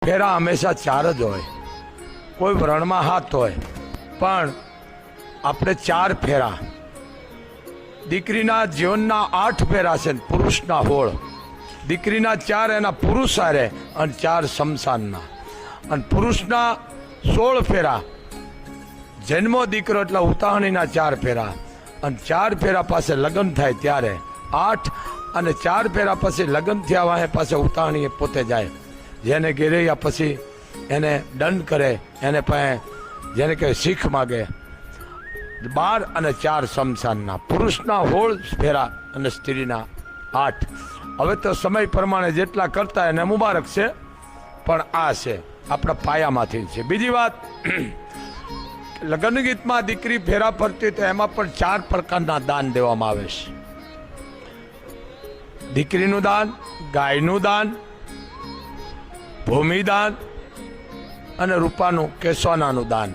ફેરા હંમેશા 4 જ હોય, કોઈ વ્રણમાં 7 હોય, પણ આપણે 4 ફેરા. દીકરીના જીવનના 8 ફેરા છે, પુરુષના 16. દીકરીના 4 એના પુરુષ હારે અને 4 શમશાનના, અને પુરુષના 16 ફેરા. જન્મો દીકરો એટલે ઉતાવળીના 4 ફેરા, અને 4 ફેરા પાસે લગ્ન થાય ત્યારે 8, અને 4 ફેરા પછી લગ્ન થયા વાહે પાસે ઉતાવળીએ પોતે જાય. જેને ગેરૈયા પછી એને દંડ કરે, એને પાસે જેને કહે શીખ માગે. 12 અને 4 શમશાનના, પુરુષના 16 ફેરા અને સ્ત્રીના 8. હવે તો સમય પ્રમાણે જેટલા કરતા એને મુબારક છે, પણ આ છે આપણા પાયામાંથી છે. બીજી વાત, લગ્ન ગીતમાં દીકરી ફેરા ફરતી તો એમાં પણ 4 પ્રકારના દાન દેવામાં આવે છે. દીકરીનું દાન, ગાયનું દાન, ભૂમિદાન અને રૂપાનું કે સોનાનું દાન.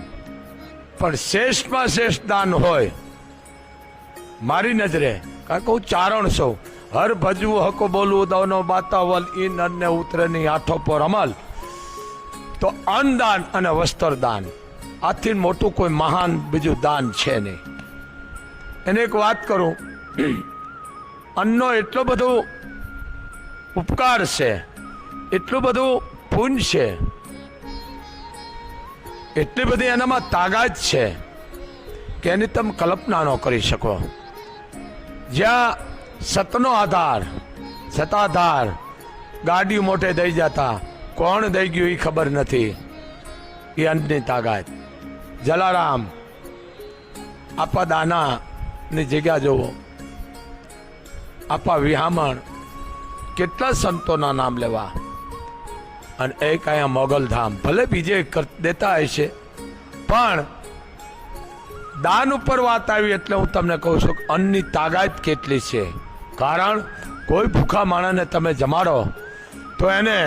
પણ શ્રેષ્ઠમાં શ્રેષ્ઠ દાન હોય મારી નજરે, કારણ કે હું ચારણ છું, હર ભજવું હકો બોલવું દવનો બાતાવલ ઈ નરને ઉતરેની આઠો પર અમલ, તો અન્નદાન અને વસ્ત્રદાન, આથી મોટું કોઈ મહાન બીજું દાન છે નહીં. એને એક વાત કરું, અન્નનો એટલો બધો ઉપકાર છે, એટલું બધું પુણ્ય છે, એટલી બધી એનામાં તાકાત છે કે એની તમે કલ્પના ન કરી શકો. જ્યાં સતનો આધાર, સતાધાર, ગાડી મોટે દઈ જતા, કોણ દઈ ગયું એ ખબર નથી, એ અન્નની તાકાત. જલારામ આપા દાનાની જગ્યા જોવો, આપા વિહામણ, કેટલા સંતોના નામ લેવા, અને એક અહીંયા મોગલધામ, ભલે બીજે દેતા હશે, પણ દાન ઉપર વાત આવી એટલે હું તમને કહું છું કે અન્નની તાકાત કેટલી છે. કારણ કોઈ ભૂખા માણસને તમે જમાડો તો એને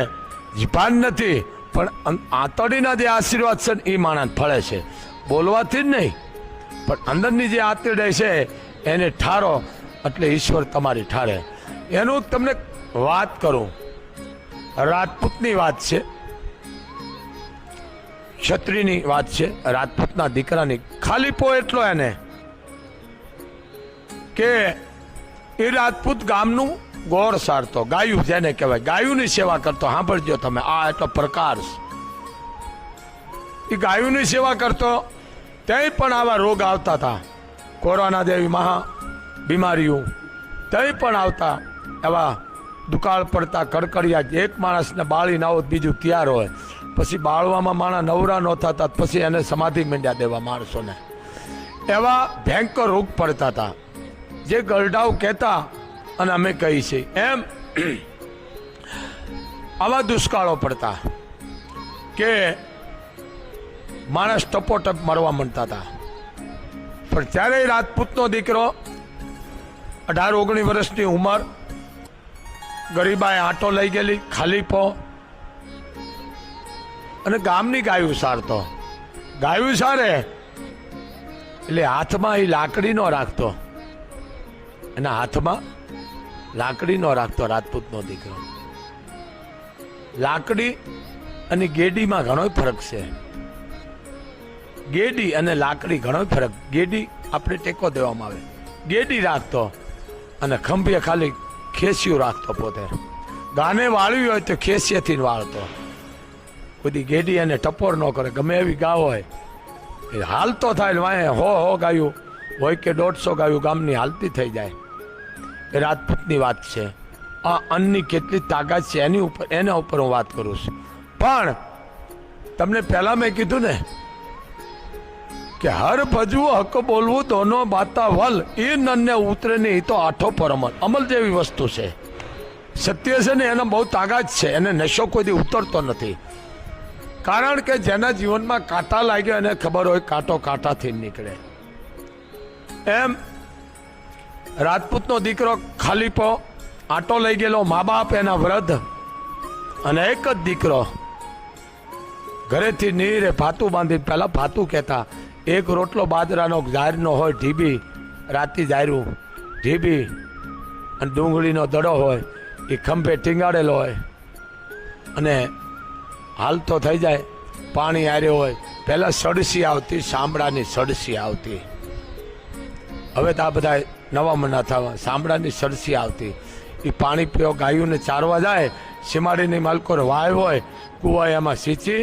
ભાન નથી, પણ આંતરડીના જે આશીર્વાદ છે એ માણસ ફળે છે. બોલવાથી જ નહીં, પણ અંદરની જે આંતરડી છે એને ઠારો એટલે ઈશ્વર તમારી ઠારે. એનું તમને વાત કરું, રાજપૂતની વાત છે, ક્ષત્રિયની વાત છે, રાજપૂતના દીકરાની. ખાલીપો એટલો એને કે એ રાજપૂત ગામનું ગોળ સારતો, ગાયું જેને કહેવાય, ગાયુંની સેવા કરતો. સાંભળજો તમે, આ એટલો પ્રકાર. એ ગાયુંની સેવા કરતો, ત્યાં પણ આવા રોગ આવતા હતા, કોરોના જેવી મહા બીમારીઓ ત્યાં પણ આવતા, એવા દુકાળ પડતા, કડકડિયા. એક માણસને બાળી ના હોત બીજું તૈયાર હોય, પછી બાળવામાં માણસ નવરા ન થતા, પછી એને સમાધિ માંડ્યા દેવા માણસોને. એવા ભયંકર રોગ પડતા હતા, જે ગરડાઓ કહેતા અને અમે કહી છે એમ. આવા દુષ્કાળો પડતા કે માણસ ટપોટપ મરવા માંડતા હતા. પણ ત્યારે રાજપૂતનો દીકરો 18-19 વર્ષની ઉંમર, ગરીબાએ આંટો લઈ ગયેલી, ખાલીપો, અને ગામની ગાયું સારતો. ગાયું સારે એટલે હાથમાં એ લાકડી નો રાખતો, એના હાથમાં લાકડી નો રાખતો રાજપૂતનો દીકરો. લાકડી અને ગેડીમાં ઘણો ફરક છે. ગેડી અને લાકડી ઘણો ફરક. ગેડી આપણે ટેકો દેવામાં આવે, ગેડી રાખતો, અને ખંભીએ ખાલી ખેસિયું રાખતો પોતે. ગાને વાળવી હોય તો ખેસિયાથી વાળતો, બધી ગેડી એને ટપોર ન કરે. ગમે એવી ગા હોય એ હાલતો થાય, વાંહે હો ગાયું હોય કે 150 ગાયું ગામની હાલતી થઈ જાય. એ રાજપૂતની વાત છે. આ અન્નની કેટલી તાકાત છે એના ઉપર હું વાત કરું છું. પણ તમને પહેલા મેં કીધું ને કે હર ભજવું હક બોલવું દોનો બાતા વલ, એ નન્ને ઉતરે નહીં તો આઠો પર અમલ. અમલ જેવી વસ્તુ છે, સત્ય છે ને, એનો બહુ તાકાત છે, એને નશો કોઈ ઉતરતો નથી. કારણ કે જેના જીવનમાં કાંટા લાગ્યો એને ખબર હોય કાંટો કાંટાથી નીકળે. એમ રાજપૂતનો દીકરો ખાલીપો આંટો લઈ ગયેલો, મા બાપ એના વૃદ્ધ, અને એક જ દીકરો ઘરેથી નીરે ભાતું બાંધી. પહેલા ભાતું કહેતા, એક રોટલો બાજરાનો જારનો હોય, ઢીબી, રાતી જાયરું ઢીબી, અને ડુંગળીનો દડો હોય, એ ખંભે ટીંગાડેલો હોય, અને હાલતો થઈ જાય, પાણી આર્યો હોય. પહેલાં સડસી આવતી, સાંભળાની સડસી આવતી. હવે તો આ બધા નવા મના થવા, સાંભળાની સડસી આવતી. એ પાણી પીવો, ગાયોને ચારવા જાય, સીમાડીની માલકોર વાય હોય, કૂવા એમાં સિંચી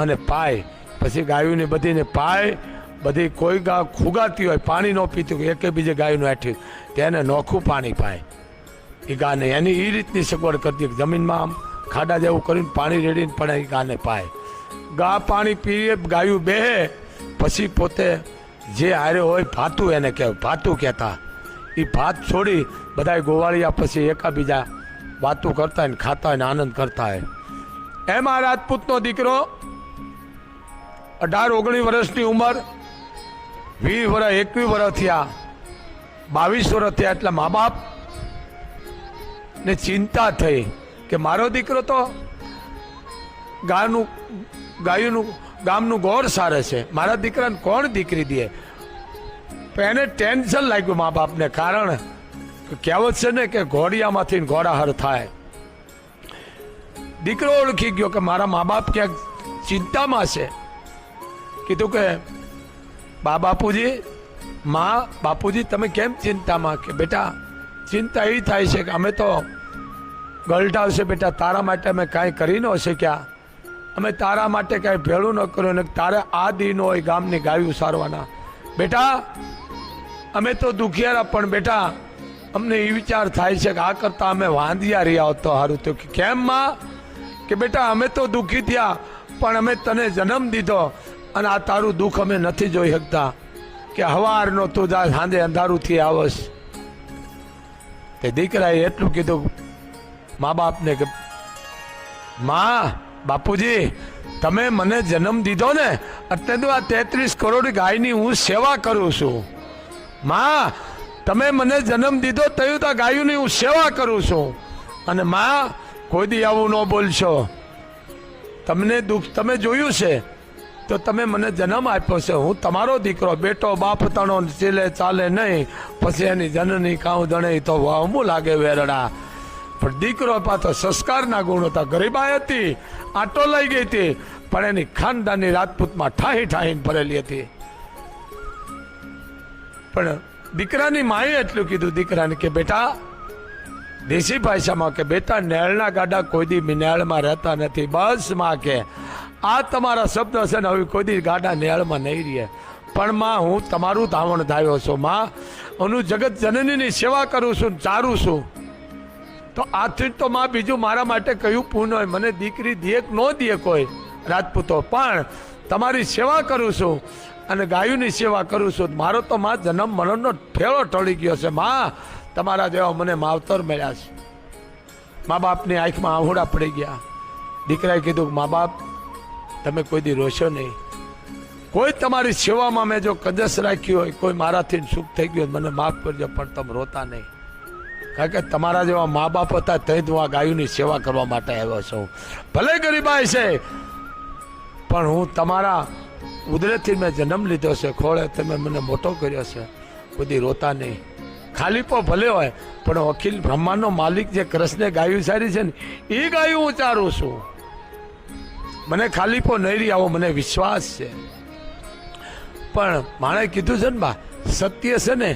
અને પાય. પછી ગાયોની બધીને પાય, બધી કોઈ ગા ખુગાતી હોય, પાણી ન પીતી હોય, એકે બીજે ગાયનું હેઠી તેને નોખું પાણી પાય. એ ગાને એની એ રીતની સગવડ કરતી, જમીનમાં આમ ખાડા જેવું કરીને પાણી રેડીને પણ એ ગાને પાય. ગા પાણી પીએ, ગાયું બેહે, પછી પોતે જે હારે હોય ભાતું એને કહેવાય, ભાતું કહેતા. એ ભાત છોડી બધા ગોવાળિયા પછી એકાબીજા વાતું કરતા હોય ને ખાતા હોય ને આનંદ કરતા હોય. એમાં રાજપૂતનો દીકરો 18-19 વર્ષની ઉંમર, 20 વર્ષ 21 વર્ષ થયા, 22 વર્ષ થયા એટલે મા બાપ ને ચિંતા થઈ કે મારો દીકરો તો ગામનું ગોળ સારે છે, મારા દીકરાને કોણ દીકરી દે. એને ટેન્શન લાગ્યું મા બાપને, કારણ કહેવત છે ને કે ઘોડિયામાંથી ઘોડાહર થાય. દીકરો ઓળખી ગયો કે મારા મા બાપ ક્યાંક ચિંતામાં છે. કીધું કે બાપુજી, બાપુજી તમે કેમ ચિંતામાં? કે બેટા ચિંતા એ થાય છે કે અમે તો ગલઢાવ છે બેટા, તારા માટે અમે કાંઈ કરી ન શક્યા, અમે તારા માટે કાંઈ ભેળું ન કર્યું ને તારે આ દિન હોય ગામની ગાયું સારવાના. બેટા અમે તો દુખિયારા, પણ બેટા અમને એ વિચાર થાય છે કે આ કરતાં અમે વાંધિયા રહ્યા હોત તો સારું. તો કેમ માં? કે બેટા અમે તો દુઃખી થયા, પણ અમે તને જન્મ દીધો અને આ તારું દુઃખ અમે નથી જોઈ શકતા. કે હવારનો તું જા, સાંજે અંધારુંથી આવસ. તે દીકરાએ એટલું કીધું મા બાપને કે બાપુજી તમે મને જન્મ દીધો ને એટલે તો આ 33 કરોડ ગાયની હું સેવા કરું છું. તમે મને જન્મ દીધો તયું તો ગાયોની હું સેવા કરું છું. અને કોઈ દી આવું ન બોલશો. તમને દુઃખ તમે જોયું છે તો તમે મને જન્મ આપ્યો છે, હું તમારો દીકરો, બેટો બાપ તણો ચીલે ચાલે નહીં, પછી એની જનની કાઉ દણે તો વામું લાગે વેરડા. પણ દીકરો પાછો સંસ્કારના ગુણ હતા, ગરીબાઈ હતી, આટો લઈ ગઈ હતી, પણ એની ખાનદાની રાજપૂતમાં ઠાહીને ભરેલી હતી. પણ દીકરાની માએ એટલું કીધું દીકરાને કે બેટા, દેશી ભાષામાં કે બેટા નેળના ગાડા કોઈ દી નેળમાં રહેતા નથી. બસ માં કે આ તમારા શબ્દ છે ને, હવે કોઈ દી ગાડા નેળમાં નહીં રહે. પણ માં હું તમારું ધાવણ ધાવ્યો છું. માં હું જગત જનનીની સેવા કરું છું, ચારું છું. તો આથી તો માં બીજું મારા માટે કયું પૂર્ણ હોય? મને દીકરી દે ન દે કોઈ રાજપૂતો, પણ તમારી સેવા કરું છું અને ગાયોની સેવા કરું છું. મારો તો માં જન્મ મરણનો ફેરો ટળી ગયો છે. માં તમારા જેવા મને માવતર મળ્યા છે. મા બાપની આંખમાં આહુડા પડી ગયા. દીકરાએ કીધું મા બાપ તમે કોઈ દી રોશો નહીં, કોઈ તમારી સેવામાં મેં જો કદસ રાખી હોય, કોઈ મારાથી સુખ થઈ ગયું મને માફ કરજો, પણ તમે રોતા નહીં. કારણ કે તમારા જેવા મા બાપ હતા તે જ હું આ ગાયોની સેવા કરવા માટે આવ્યો છું. ભલે ગરીબાઈ છે, પણ હું તમારા ઉદરેથી મેં જન્મ લીધો છે, ખોળે તમે મને મોટો કર્યો છે. કોઈ દી રોતા નહીં. ખાલીપો ભલે હોય, પણ અખિલ બ્રહ્માંડનો માલિક જે કૃષ્ણે ગાયું સારી છે ને એ ગાયું હું ચારું છું. મને ખાલીપો નહીં રહી આવો મને વિશ્વાસ છે. પણ માણે કીધું છે ને બા, સત્ય છે ને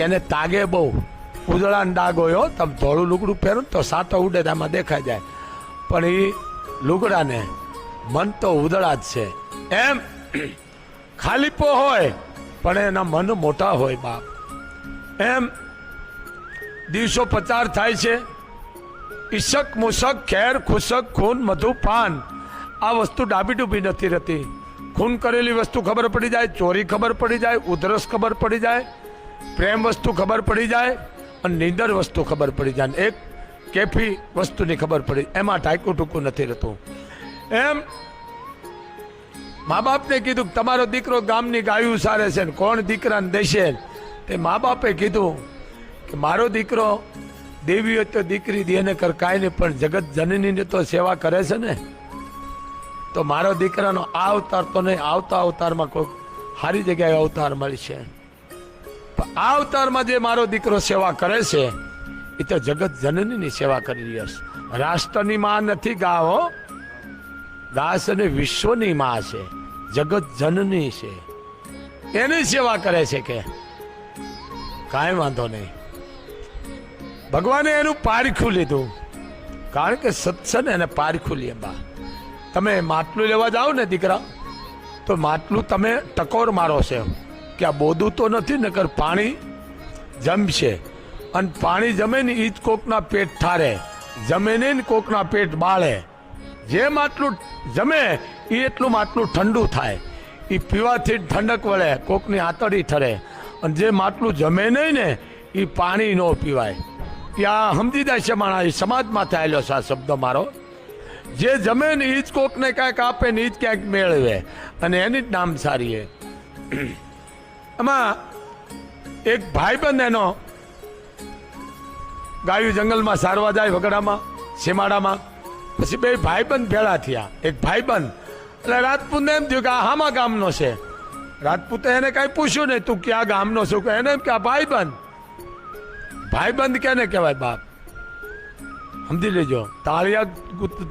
એને તાગે બહુ. ઉજળા ડાઘ હોય, તમે ધોળું લુગડું પહેરો તો સાટો ઉડે એમાં દેખાઈ જાય, પણ એ લુગડાને મન તો ઉદળા જ છે. એમ ખાલીપો હોય પણ એના મન મોટા હોય બાપ. એમ દિવસો પસાર થાય છે. ઈશક મુશક ખેર ખુશક ખૂન મધુ પાન આ વસ્તુ ડાબી ડૂબી નથી રહેતી. ખૂન કરેલી વસ્તુ ખબર પડી જાય, ચોરી ખબર પડી જાય, ઉધરસ ખબર પડી જાય, પ્રેમ વસ્તુ ખબર પડી જાય અને નીંદર વસ્તુ ખબર પડી જાય. એક કેફી વસ્તુની ખબર પડી, એમાં ટાઈકું ટૂંકું નથી રહેતું. એમ મા બાપને કીધું તમારો દીકરો ગામની ગાયું સારે છે ને કોણ દીકરાને દેશે. તે મા બાપે કીધું કે મારો દીકરો દેવી હોય તો દીકરી દેને કર કાંઈ નહીં, પણ જગત જનનીની તો સેવા કરે છે ને. તો મારો દીકરાનો આ અવતાર તો નહીં, આવતા અવતારમાં કોઈ સારી જગ્યાએ અવતાર મળશે. આ અવતારમાં જે મારો દીકરો સેવા કરે છે એ તો જગત જનનીની સેવા કરી રહ્યો છે. રાષ્ટ્રની માં નથી ગાવો, દાસ અને વિશ્વની માં છે, જગત જનની છે, એની સેવા કરે છે કે કાંઈ વાંધો નહીં. ભગવાને એનું પારખું લીધું, કારણ કે સત્સંગ એને પારખું લે. બા તમે માટલું લેવા જાઓ ને દીકરા, તો માટલું તમે ટકોર મારો છે કે આ બોધું તો નથી, નકર પાણી જમશે. અને પાણી જમે ને એ જ કોકના પેટ ઠારે, જમે નહીં ને કોકના પેટ બાળે. જે માટલું જમે એ એટલું માટલું ઠંડુ થાય, એ પીવાથી ઠંડક વળે, કોકની આતડી ઠરે. અને જે માટલું જમે નહીં ને એ પાણી ન પીવાય. ત્યાં સમજી જાય છે માણસ, એ સમાજમાં થયેલો છે આ શબ્દ મારો. જે જમે ને એ જ કોકને કાંઈક આપે ને એ જ ક્યાંક મેળવે, અને એની જ નામ સારી. એમાં એક ભાઈબંધ એનો ગાયું જંગલમાં સારવા જાય, વગડામાં સીમાડામાં. પછી બે ભાઈબંધ ભેળા થયા. એક ભાઈબંધ એટલે રાજપૂતને એમ થયું કે આ હામા ગામનો છે. રાજપૂતે એને કાંઈ પૂછ્યું નહીં, તું ક્યાં ગામનો છું? એને એમ કે આ ભાઈબંધ. ભાઈબંધ કેને કહેવાય બાપ? સમજી લેજો, તાળિયા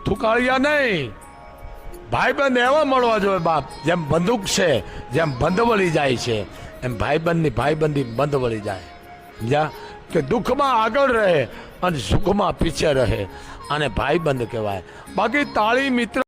થુકાળિયા નહીં. ભાઈબંધ એવા મળવા જોઈએ બાપ, જેમ બંદૂક છે, જેમ બંધ વળી જાય છે, એમ ભાઈબંધની ભાઈબંધી બંધ વળી જાય. સમજ્યા? કે દુઃખમાં આગળ રહે અને સુખમાં પીછે રહે, આને ભાઈબંધ કહેવાય. બાકી તાળી મિત્ર